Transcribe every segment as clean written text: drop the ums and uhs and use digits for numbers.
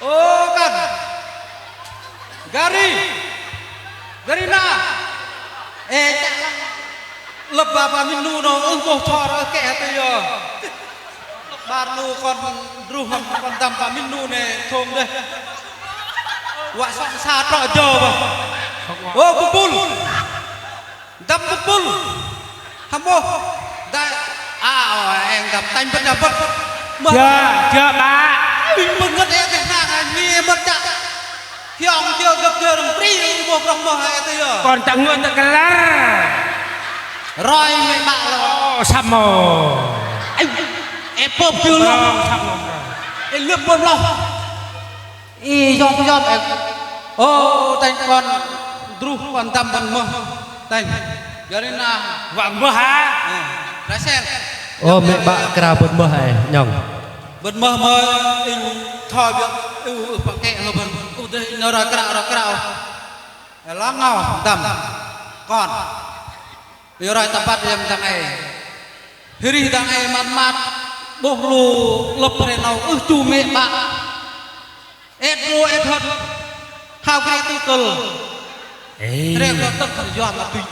Oh kan. Garina. Lập bà mình nu nó một trò đó kẻ tôi giờ. Bà nu con ru hầm con tầm bà mình nu này thùng đây. Quả sọng xa trọ chờ mà. Ô bụt đâm bụt hâm mô đại em gặp tay bất nhập chưa ba mình mừng ngất em cái hàng nghe mất chặt khi ông chưa gặp chưa đồng pri một đồng mà hay tôi giờ còn chẳng nguồn được cái lá rồi mày bạn là sầm mồ em bơm chưa luôn em lướt bơm lòng do em ô tay con ru quan tâm bằng mơ tay giờ đến là vọng mơ hả lái xe ô mẹ bạn cào bật mơ hay nhồng bật mơ in thoi việc bằng kẹ là bật nó rồi cào lá ngào đầm còn giờ rồi tập bắt em thằng này hiri thằng này mặt bốc lù lập này nào chu mẹ bạn ép thật hao cái tu tờ rèn nó tất cả giòn là tùy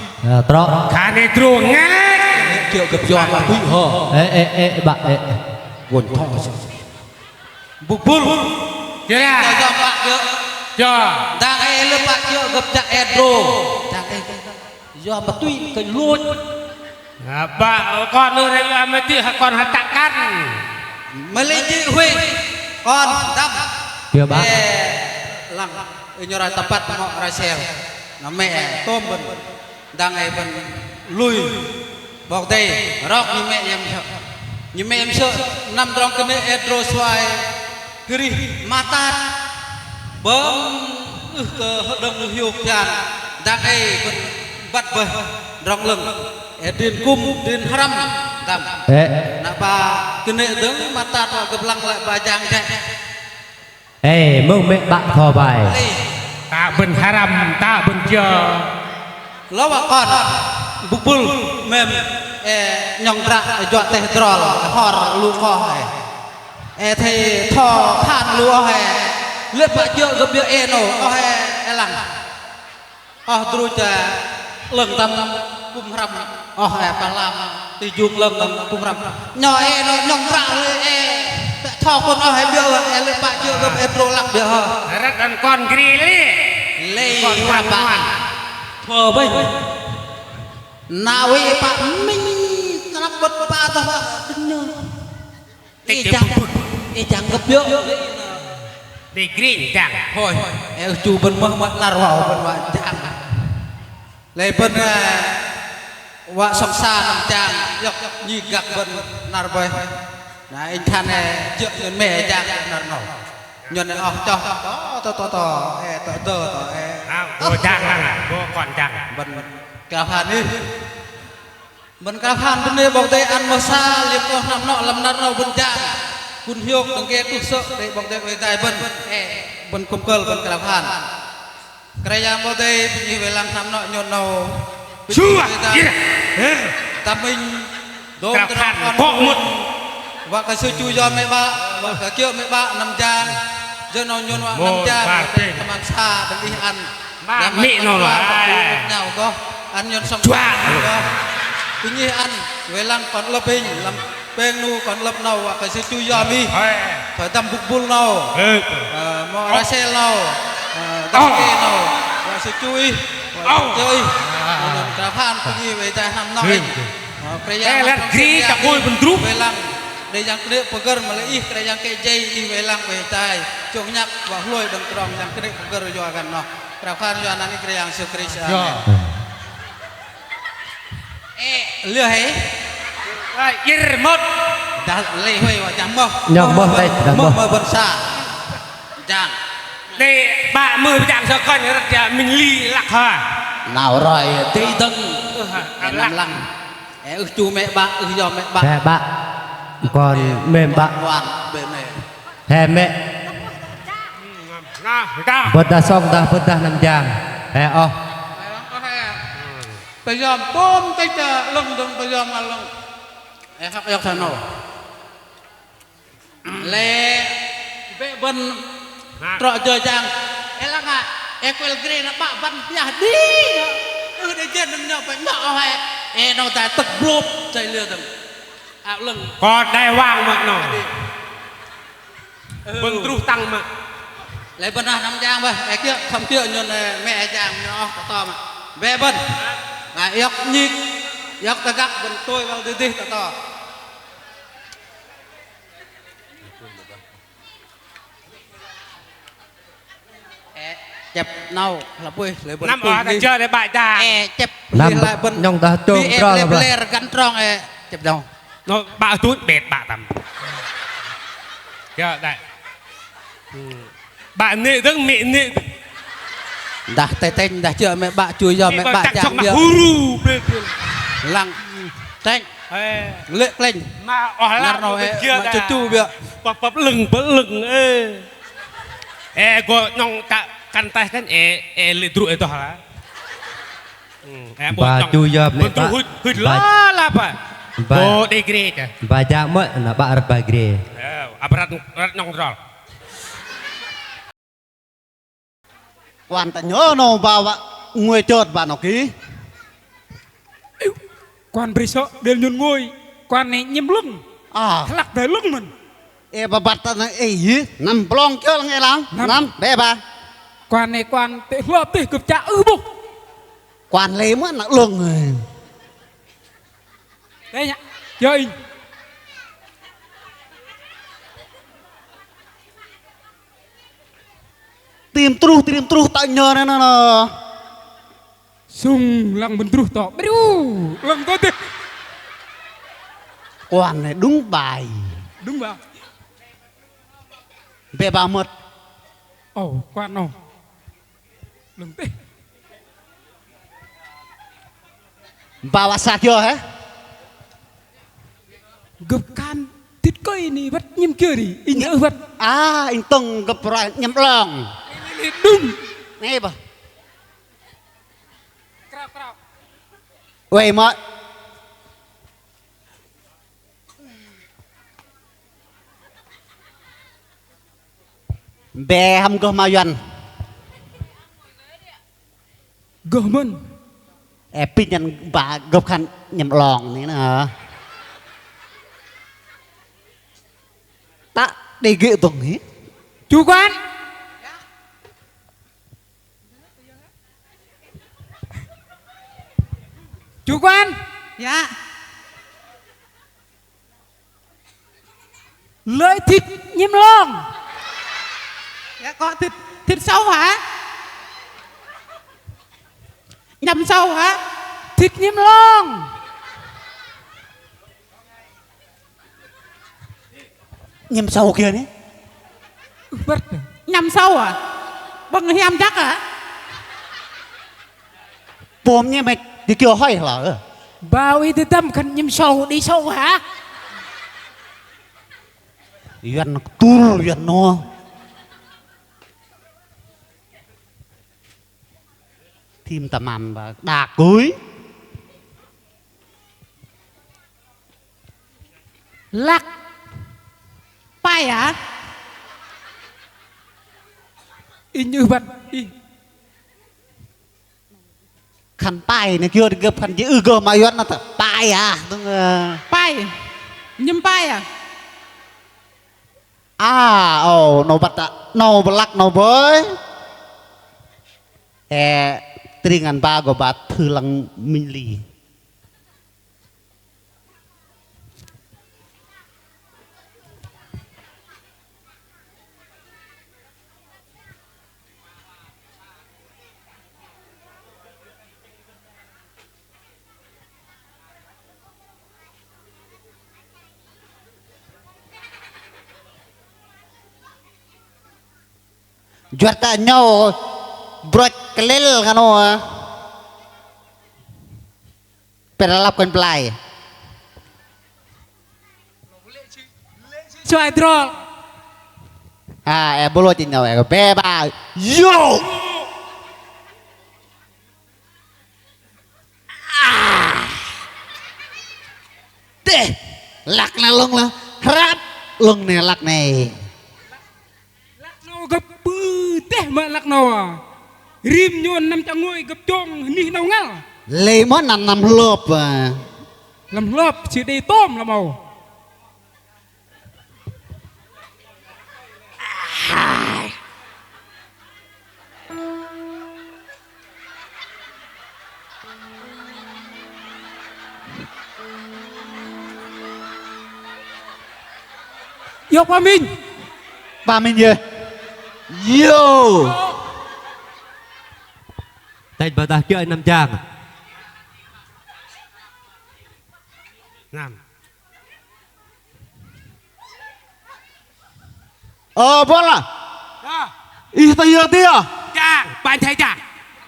trọ khá này truồng ngát kiểu gặp giòn là tùy hờ bạn quần thọ bục bul chưa là giòn bạn chưa chưa đang ai lớp bạn chưa gặp chặt edro đang ai giòn mà tùy cái luôn bà con nữa đây mới tiếc con hạt tặng cắt mới lên chị huy con đâm chưa bác lăng như là tập bắt họ ra xe nó mẹ tôm bần đang ngày bần lùi bọc tay róc như mẹ em sợ năm trong cái này edro xoay kiri mata bơm hợp đồng hiu tràn đang ngày bần bắt bờ rong lưng điền cung điền haram tam nạp ba cái này đứng mata họ gặp lăng lại bà giang chạy mong mẹ bạn thò bài ta bên haram ta bên chờ lo bà con bục bul mềm nhong ra dọn teh trol hor lu kho hay thầy thò than lu hay lướt bạ chưa gặp bia eno hay lằng đôi cha lần tâm cung ram hay bà làm thì dùng lần tâm cung ram nhỏ nó nhong ra thò con hay bia lướt bạ chưa gặp eno lặng bia rất ăn con grill lê hoa bạn thờ bây nào ấy bạn mình nó bật ba tao đừng nhớ chẳng gặp bia đi green chẳng thôi em chú bên mơ mất là vào bên bạn chẳng lấy bên vợ song xa nằm chàng dọc như gặp bên nار bay này anh than này chuyện người mẹ chàng nار nổ nhận này cho to cô chàng là cô còn chàng bên cà phê đi bên cà phê bên đây bọc tay ăn mà xa liệp con nằm nọ làm nار nổ bên chàngคุณโยกตั้งแกตุสเด็กบอกเด็กไปใจบนบนคุมเกิลบนกระพานกระยามบอกเด็กมีเวลาทำเนาะโยนเอาชัวตามิงโดน กระ ต พาน ะ พกหมด ว่ากระสือจุยอมไม่บ้าว่ากระเกี่ยวไม่บ้านำจานเจ้าโนโยนว่าน้ำจานกำลังชาเป็นอีอันเงาก็อันโยนสองก็ปีนี้อันเวลาก่อนละพิงลำเป็นนูก่อนลับเนาว่ากระสือจุยอมีphải tầm bục bul nào mò ra xe nào đăng ký nào và sự chú ý chơi cả phan cũng như vậy tại năm nói cái là khi cả ngôi bên trúc về lăng để yang kena pegar malai kena yang kejai về lăng về tai chung nhắc và lôi đồng tròn yang kena pegar jo kan no cả phan jo nani kena yang sukris lừa hay irmot dah leh hoi wa jam mo nhồng mơ đây mơ bên xa jang đây bà mười chàng sao con rất là mình ly lạc hả nào rồi tí tân làm lăng chú mẹ bạn do mẹ bạn mẹ bạn còn mềm bạn hoàn bên này hè mẹ bật đa xong ta bật đa nằm giang hè bây giờ tôm tay chờ lưng đừng bây giờ mà lưng học học thằng nào lệ vệ vân trọ chơi chàng elang à equal green nó bạ văn nhà đi để dân đừng nhậu phải nọ hay nó ta tập blop chạy lừa từng ảo lưng ก็ได้ว่างมาหน่อยเบิ่งตรุตังมา lấy bên nào năm chàng vậy kia không kia nhon mẹ chàng nó to mà về bên là yóc nhịp yóc ta gắt bên tôi vào tí to chập nâu là bui lấy bên น้ำอ๋อแต่เจอในบ่ายจ่า chập Nam lại bên nhong ta trông đi tròn em rồi. lên gắn tròn chập đâu โนบ่าวตุ้ดเบ็ดบ่าวต่ำเจอได้บ่าวนี่ต้องมีนี่ đã tay tên đã chưa mẹ bạ chui giờ mẹ bạ จักช chàng กมา bia ฮูรูเบ็ด lăng tên เฮ้ย lệ lên มาอ๋อละ ngắt rồi เจอ mà ได้ chu chu bia ปับปับลึงปับลึงก็น้องกะกันตายกันเลยดรุitu hal Baju ya, Mek, betul Pak. hud lah apa Ba- oh de gereja Bajak mek nak bak rat bagre. aparat nong rol quan ta nhớ nó vào vạ người chợt và nó ký quan besok dia nyun ngui quan này nhim lưng à lắc tới lưng mình e bà bát ta nói gì nằm plong chưa là nghe lắm Nằm. nằm bé bà quan này quan tệ hua tệ cực trả bục quan lấy mất nặng lương rồi đây nhá chơi tìm tru tại nhớ này nó sung lăng bên tru tỏ biu lăng có tệ quan này đúng bài đúng vào bé bà mật ồ quan nào lăng tệ bà bà sạc chưa hả gập can tít cây này bắt nhim kia đi in nhớ vật à anh tông gặp rồi nhắm lòng đúng nghe bà krap krap vậy mà bé hâm cơ mà dần gờ mân pin nhận bà gặp khăn nhầm lòng này nè ta đi ghệ tuần ấy chú quan chú quan dạ lợi thịt nhim long dạ có thịt thịt sâu hả nhầm sâu hả thịt nhim long nhầm sâu kia đấy vật nhầm sâu à bằng hem chắc hả bồm như mày thì kêu hỏi lỡ bao y tư tâm khăn nhim sâu đi sâu hả dần tu dần nó thêm tầm màn và đà cuối lắc pai hả y như vật y khăn pai này kia thì gặp khăn chữ cơ mà dần nó thật pai à đúng pai nhầm pai à à ồ nó bật nó lắc nó với tringan ba của bà thư lăng minh lì Juarta nhau brot kelil kan o peralap kan pelai xoài tròn bolo tin nhau be ba yo deh lak na long la rap long ne lak này lắc nó gấp bự mà lạc nào à rim nhon nằm trong ngôi gặp chong ní nào ngal Lê món nằm lộp à. làm lợp chỉ đi tôm là màu Yok Ba Minh Ba mình gì? Yo. Tay bà ta chơi năm trang. Nam. Bố là Đó. ý ta yêu tia. Chàng, bạn thấy chàng.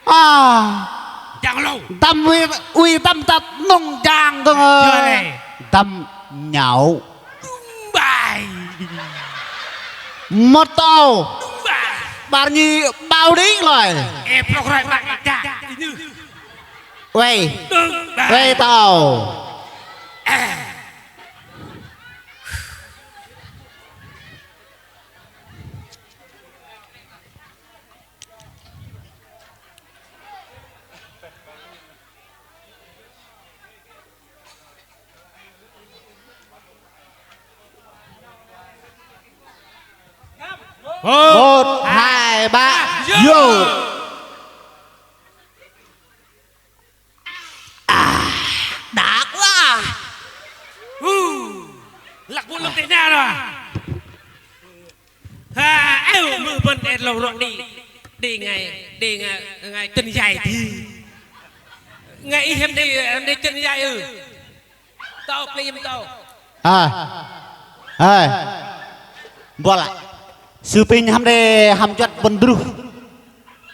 À Chàng lâu. tâm uy tâm tật nông trang thôi Chưa à. này. Tâm nhậu Bài. một tàu Bài. bao nhiêu bao đi rồi. Em lọc rồi bạn chàng. Như. Quay Bài. quay tàu. Một hai ba vô. Đã quá. Lạc bộ lông thế nào rồi? Êu mưa vân em lâu rồi đi ngày chân dài thì ngày em đi chân dài tao play em tao Bố lại sư pin ham đê ham chặt bần đru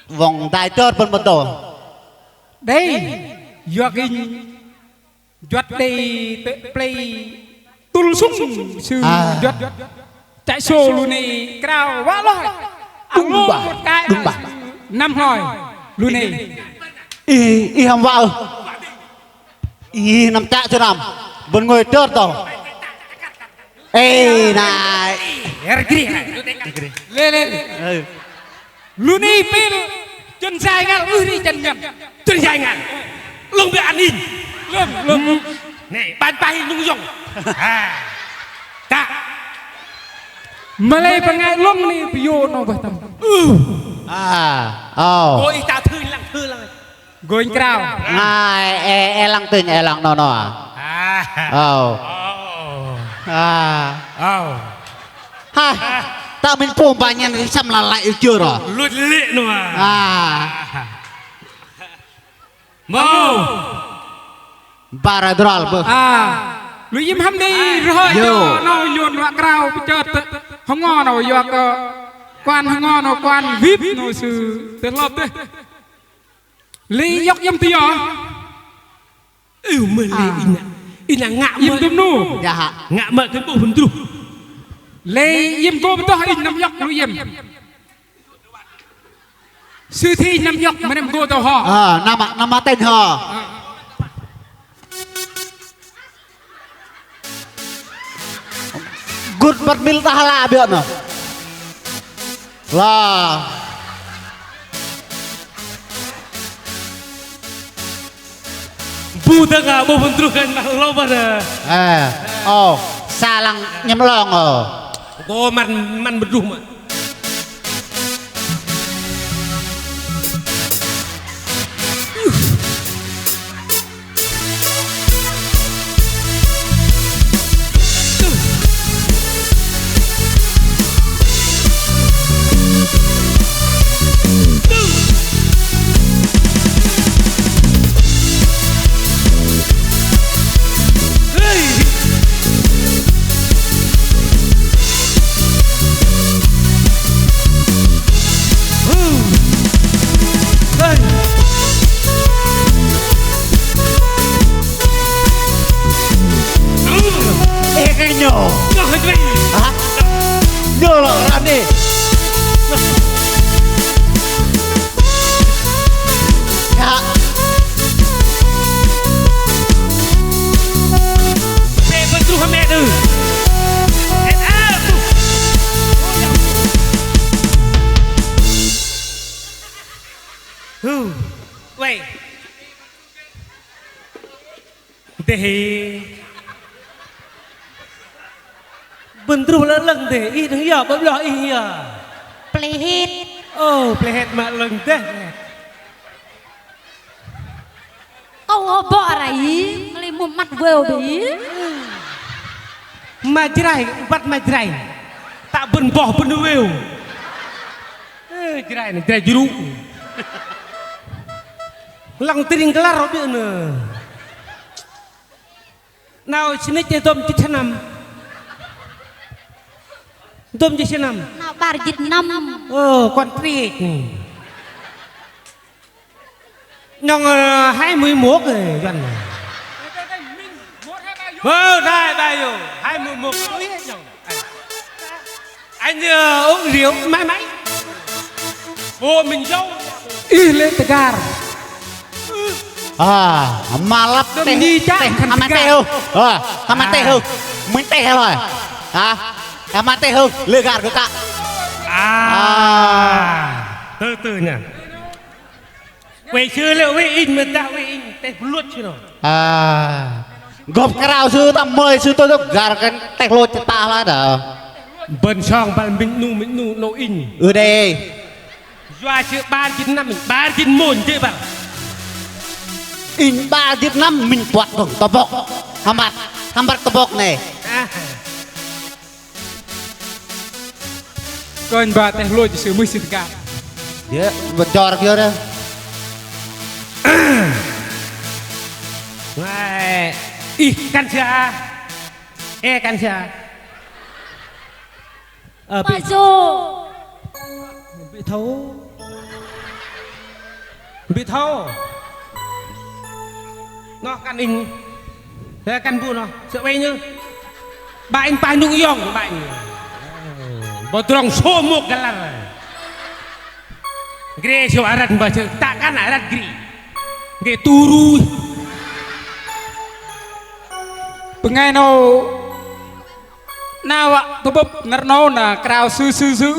vòng đại chót bần bần tổ. đây do cái giọt đây play tul sung sư giọt chạy sổ luôn này cao quá lôi Đúng alo bà, một cái đúng bà. năm hồi luôn này Y ham vào y nằm chạy cho nằm bần ngồi chót tổ. Ê này lên lên luôn này pin chân dài ngang đi chân nhầm chân dài ngàn lông bị ăn đi lum này bàn tay nhung dùng ta Malay pengai long ni piyo no batam ôi ta thư lặng going crowd ngài e lăng tình e lăng nó ha ta mình phôm bà nhân thì xăm là lại chưa rồi luôn lệ nữa mau Baradral bơ lu yim ham đi rồi cho nó yun wa crowd chợt không ngon nào yok quan không ngon nào quan vip no sư tên lop đấy li yok yam tiyo mơ lệ ina ngạ yim mơ tum nu dạ hạ ngạ mơ cái bộ phần tru li yim ko betul in nam yok lu yim sư thi nam yok mà em go tàu họ nama tên hò good bật mil tahala biện à là buta nga bộ phần tru kan lo pada xa lăng nhắm lòng có man berdua mà nhớ là làm đi pe phần tru hamé ư deh bentuk leleng deh ini ya belah iya Pelihit. oh plehet mak leng deh Kau ngobok rai, ngelimu mat gue obi. majrai empat majrai tak benboh benuweu jerai ni jerai jeruk lang tiring kelar obi ne nào sini je tom ci tanam tom ci tanam Nào barjit 6. con triệt nhong 21 rồi gần đây đây rồi 21 tuổi nhong anh uống rượu mãi mãi ô mình dâu Ih le tegar. Malap Đừng teh đi chắc, teh khăn amat gà. teh hư amat teh hư mình teh rồi amat teh hư lừa gạt của cả từ từ nhỉ quay chưa liệu quay in mà ta quay in tay luốt chưa rồi gộp cái rau sư ta mời sư tôi gạt cái teh lột cho ta là đỡ bên song bạn mình nu no in đây doa chưa 395 môn chứ bạn in 3 Việt Nam mình quạt tổng topok hambat topok này Kon ba teh lo je mesti tegar. dia bocor kia dah này kan sia kan sia Maju. bị thấu nó căn in thế căn bu nó sợ bay như bạn phải nung yong bạn bố trong số một cái là gre siêu arat baca takkan arat gre turu Pengai no nawa tebep ngerno na krau su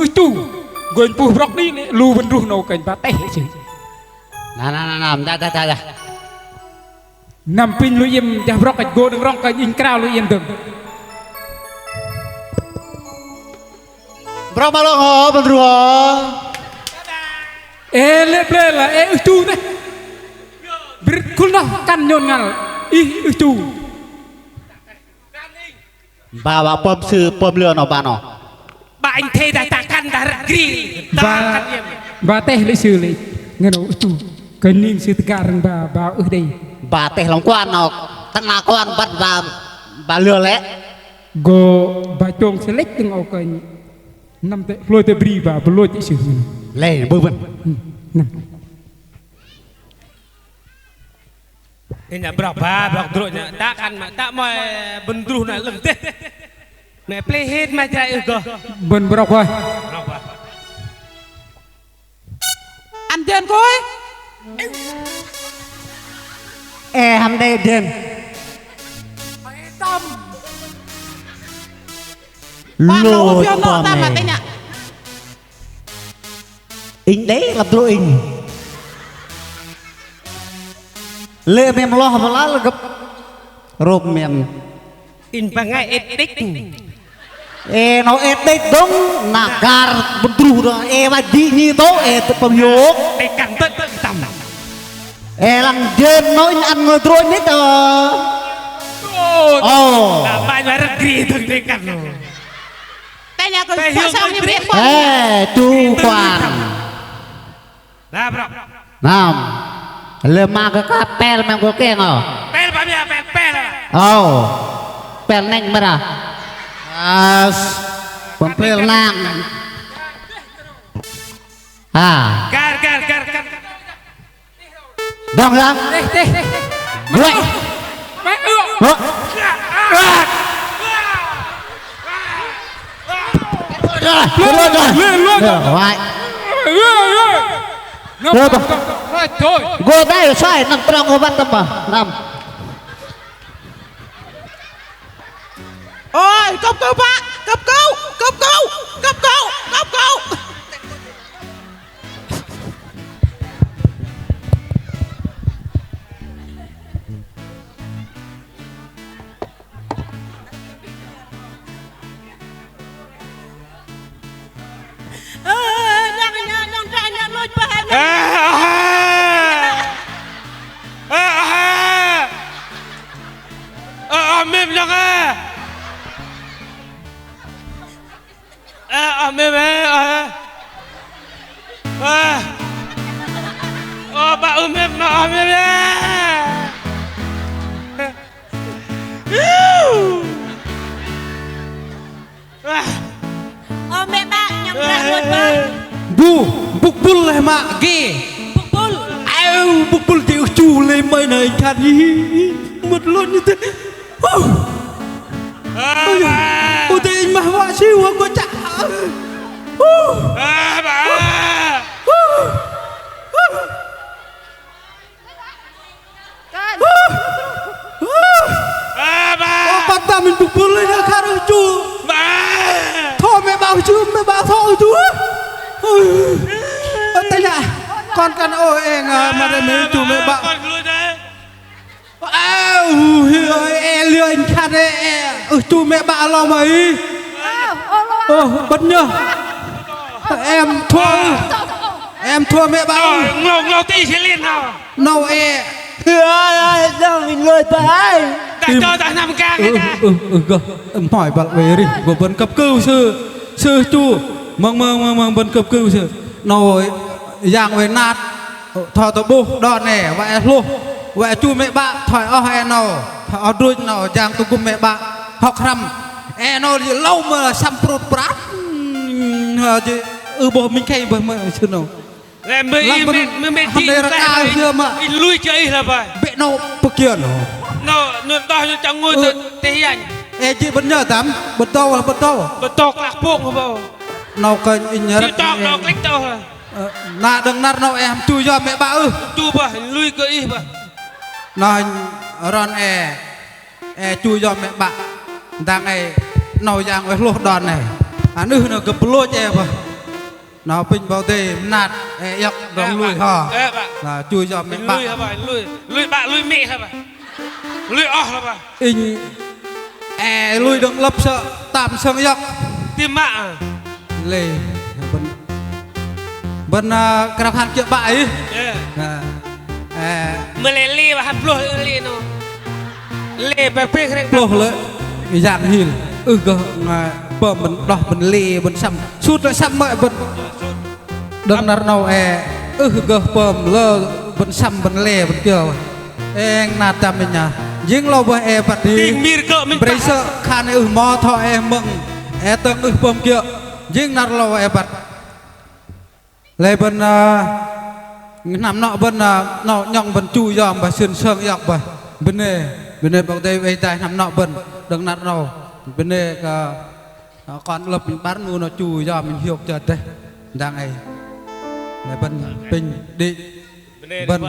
itu. Goin puh brok ni lu benruh no kan ba teh je. nah dah Nam pin lu yem jah brok ka go deng rong ka in krau lu yem deng. bro malo ho benruh Le ple la itu teh. Bir kulna kan nyon ngal. Itu. bawa pom sư pom lừa nó bà nó bạn thề đại takkan darat gri takkan yem Ba teh le sư le. Ngano itu. Kening si tegar ba đây. bà teh lòng quan nó tăng na quan bắt bà lừa lẽ Go ba chong selek teng au kan. Nam te lo te bri ba lo ti sư. lên bơ vân Nam. ini berapa dulunya takkan tak mau bendruh nak leng deh me plehet macam itu Ben brok ba. berapa Ăn chân coi. ham đây đen Tâm. Quan lô nấu phiêu nọ con ta mà này tên nhạ. in đấy là lô in lệ mềm lo mà lá là gấp rộp mềm in bangai etik nó đấy đúng là gar benruh đó và đi như tố tụm yếu để cắn tất tầm lăng dân nói ăn người trôi nít bạn phải rất ghi từng để cắn Tên nhạ Đây, coi Hiếu sao coi như clip. biết không? chu quản lah bro nam lema ke kapel mang ko keng pel bam ya pel pel neng mana pel nang gar dong ya Teh. gue Ba ư. Vậy. Rồi thôi. Gue đây sai nang perang obat apa? Nam. Ôi, cấp cứu bác. Cấp cứu. mềm lắm mềm bà mềm nó mềm mẹ bạn nhắm ra luôn ba. Bu bukbul le mak ge. Bukul. Au bukbul tiểu chu le mai này khát đi. Một luôn như thế. Ôi thế anh mà họa siêu không có chả. bà bà Bắt ta mình bukbul le nó khát chu. bà Thôi mẹ bảo chứ mẹ bảo thôi chú. Tay lại con ôi em mà đây mấy chú mẹ bảo. con lui đấy E lươn khát đấy chú mẹ bảo lo mấy. Bất nhờ em thua mẹ bảo ngầu tí sẽ lên nào nâu e Đâu mình lôi tới. đã cho ta nằm càng cái ta hỏi bạn về đi của vẫn cấp cứu sư chú mong vẫn cấp cứu sư nồi giang về nát thọ tổ bu đo nẻ vậy luôn vậy chú mẹ bạn thỏi o hay nào thọ đuôi nào giang tu cùng mẹ bạn học rằm e nó gì lâu mà xăm prot prat chứ bộ mình khay bởi mà sư nào là mới hôm nay là ai chưa mà lui chơi là vậy bệ nó bực kia nó đòi cho trong ngôi tế ảnh e chị vẫn nhớ tắm bật tàu bật tộc lạc buông không bao nó coi in nhớ chị tộc nó cách tàu là nà đừng nát nó em chui cho mẹ bà chú bà lui cơ y bà nó ron e chui cho mẹ bà đang này nó giang với lô đòn này nữ nó gặp lô chè bà nó pin bao tê nát yak đóng lui hò là chui cho mẹ bà lui bà lui mẹ hả bà lui o hả bà in lui đừng lấp sợ tạm sương yak tim mạ lê bên cặp hàng kia bại mà lê bà hấp lôi lê nó lê bà phê khăn lô lợi dạng hiền cơ bờ mình đỏ mình lê mình xăm sút lại xăm mọi mình đừng nát nào cơ bờ lơ mình xăm mình lê mình kia nát ta mình nhà dính lâu với bật đi bây giờ khăn mò thọ mừng từng bơm kia dính nát lâu bật lấy bên nằm nọ bên nọ nhộng bên chui giòm và sườn sương dọc và bên này bảo đây về tai nằm nọ bên đừng nát đâu bên này còn lập mình bán nu nó chui giòm mình hiểu chợt đây đang này lấy bên đi bên